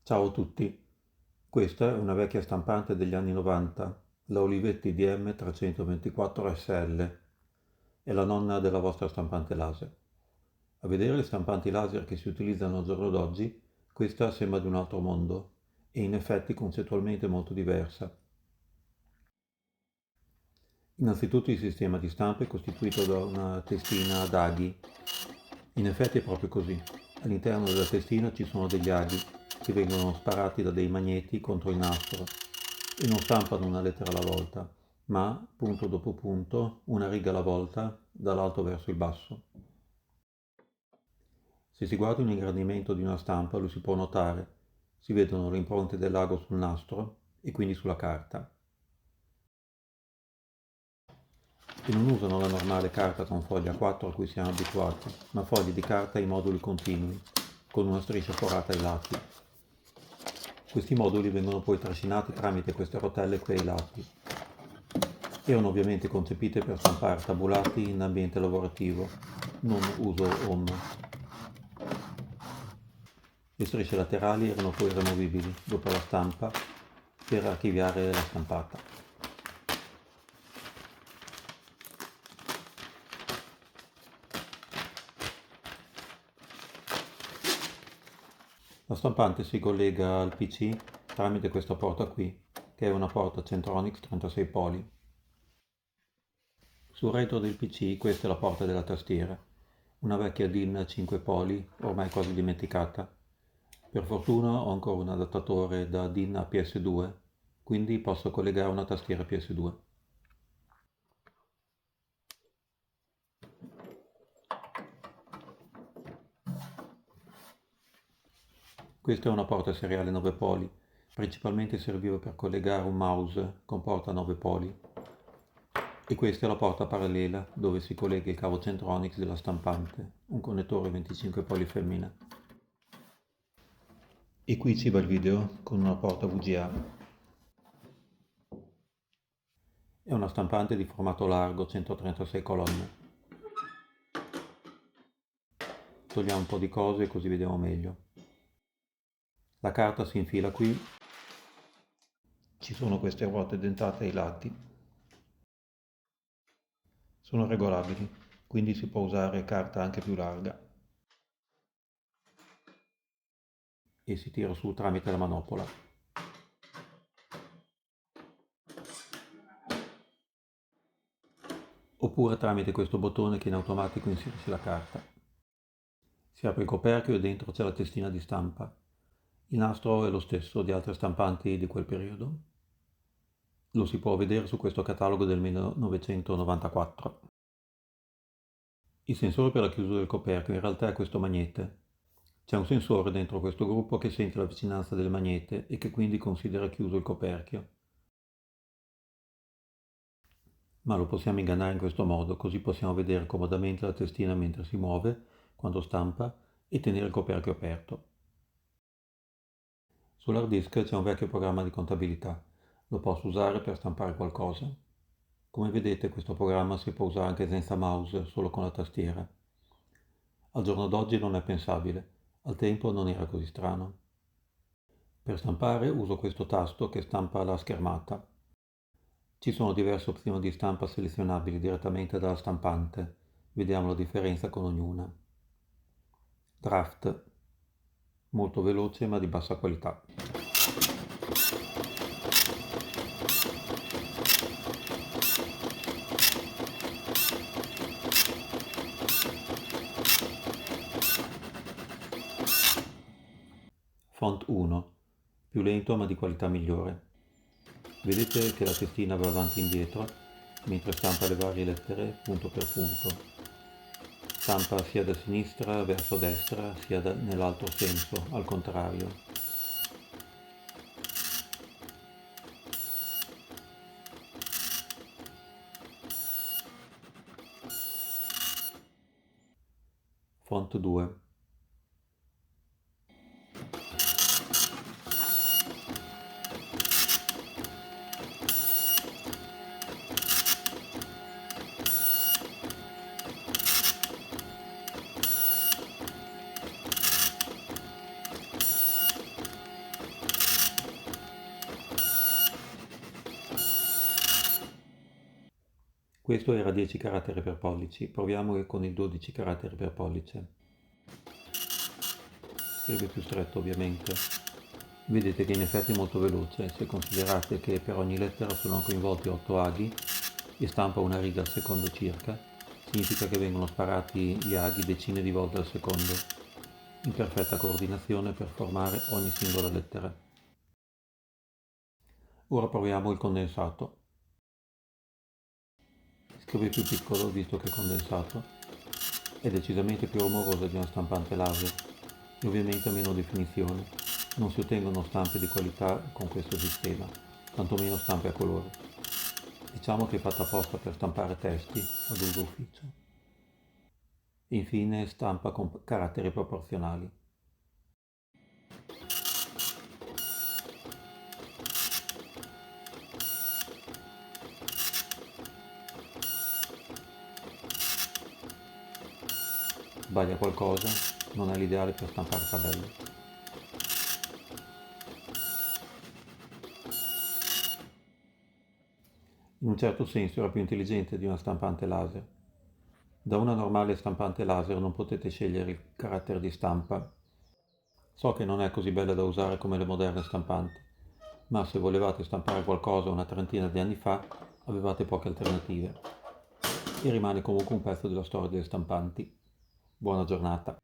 Ciao a tutti, questa è una vecchia stampante degli anni 90, la Olivetti DM324 SL, è la nonna della vostra stampante laser. A vedere le stampanti laser che si utilizzano al giorno d'oggi, questa sembra di un altro mondo e in effetti concettualmente molto diversa. Innanzitutto il sistema di stampa è costituito da una testina ad aghi. In effetti è proprio così. All'interno della testina ci sono degli aghi che vengono sparati da dei magneti contro il nastro e non stampano una lettera alla volta, ma punto dopo punto, una riga alla volta, dall'alto verso il basso. Se si guarda un ingrandimento di una stampa lo si può notare, si vedono le impronte dell'ago sul nastro e quindi sulla carta. E non usano la normale carta con foglia a 4 a cui siamo abituati, ma foglie di carta in moduli continui, con una striscia forata ai lati. Questi moduli vengono poi trascinati tramite queste rotelle qui ai lati. Erano ovviamente concepite per stampare tabulati in ambiente lavorativo, non uso home. Le strisce laterali erano poi removibili, dopo la stampa, per archiviare la stampata. La stampante si collega al PC tramite questa porta qui, che è una porta Centronics 36 poli. Sul retro del PC questa è la porta della tastiera, una vecchia DIN 5 poli, ormai quasi dimenticata. Per fortuna ho ancora un adattatore da DIN a PS2, quindi posso collegare una tastiera PS2. Questa è una porta seriale 9 poli, principalmente serviva per collegare un mouse con porta 9 poli. E questa è la porta parallela dove si collega il cavo Centronics della stampante, un connettore 25 poli femmina. E qui ci va il video con una porta VGA. È una stampante di formato largo, 136 colonne. Togliamo un po' di cose così vediamo meglio. La carta si infila qui, ci sono queste ruote dentate ai lati. Sono regolabili, quindi si può usare carta anche più larga. E si tira su tramite la manopola. Oppure tramite questo bottone che in automatico inserisce la carta. Si apre il coperchio e dentro c'è la testina di stampa. Il nastro è lo stesso di altre stampanti di quel periodo. Lo si può vedere su questo catalogo del 1994. Il sensore per la chiusura del coperchio in realtà è questo magnete. C'è un sensore dentro questo gruppo che sente la vicinanza del magnete e che quindi considera chiuso il coperchio. Ma lo possiamo ingannare in questo modo, così possiamo vedere comodamente la testina mentre si muove, quando stampa, e tenere il coperchio aperto. Sull'hard disk c'è un vecchio programma di contabilità, lo posso usare per stampare qualcosa. Come vedete questo programma si può usare anche senza mouse, solo con la tastiera. Al giorno d'oggi non è pensabile, al tempo non era così strano. Per stampare uso questo tasto che stampa la schermata. Ci sono diverse opzioni di stampa selezionabili direttamente dalla stampante, vediamo la differenza con ognuna. Draft, molto veloce ma di bassa qualità. Font 1, più lento ma di qualità migliore. Vedete che la testina va avanti e indietro, mentre stampa le varie lettere punto per punto. Stampa sia da sinistra verso destra, sia nell'altro senso, al contrario. Font 2. Questo era 10 caratteri per pollici, proviamo con il 12 caratteri per pollice. Scrive più stretto ovviamente. Vedete che in effetti è molto veloce, se considerate che per ogni lettera sono coinvolti 8 aghi e stampa una riga al secondo circa, significa che vengono sparati gli aghi decine di volte al secondo, in perfetta coordinazione per formare ogni singola lettera. Ora proviamo il condensato. Scrive più piccolo visto che è condensato, è decisamente più rumorosa di una stampante laser e ovviamente ha meno definizione. Non si ottengono stampe di qualità con questo sistema, tantomeno stampe a colore. Diciamo che è fatta apposta per stampare testi ad uso ufficio. Infine stampa con caratteri proporzionali. Sbaglia qualcosa, non è l'ideale per stampare tabelle. In un certo senso era più intelligente di una stampante laser. Da una normale stampante laser non potete scegliere il carattere di stampa. So che non è così bella da usare come le moderne stampanti, ma se volevate stampare qualcosa una trentina di anni fa, avevate poche alternative. E rimane comunque un pezzo della storia delle stampanti. Buona giornata.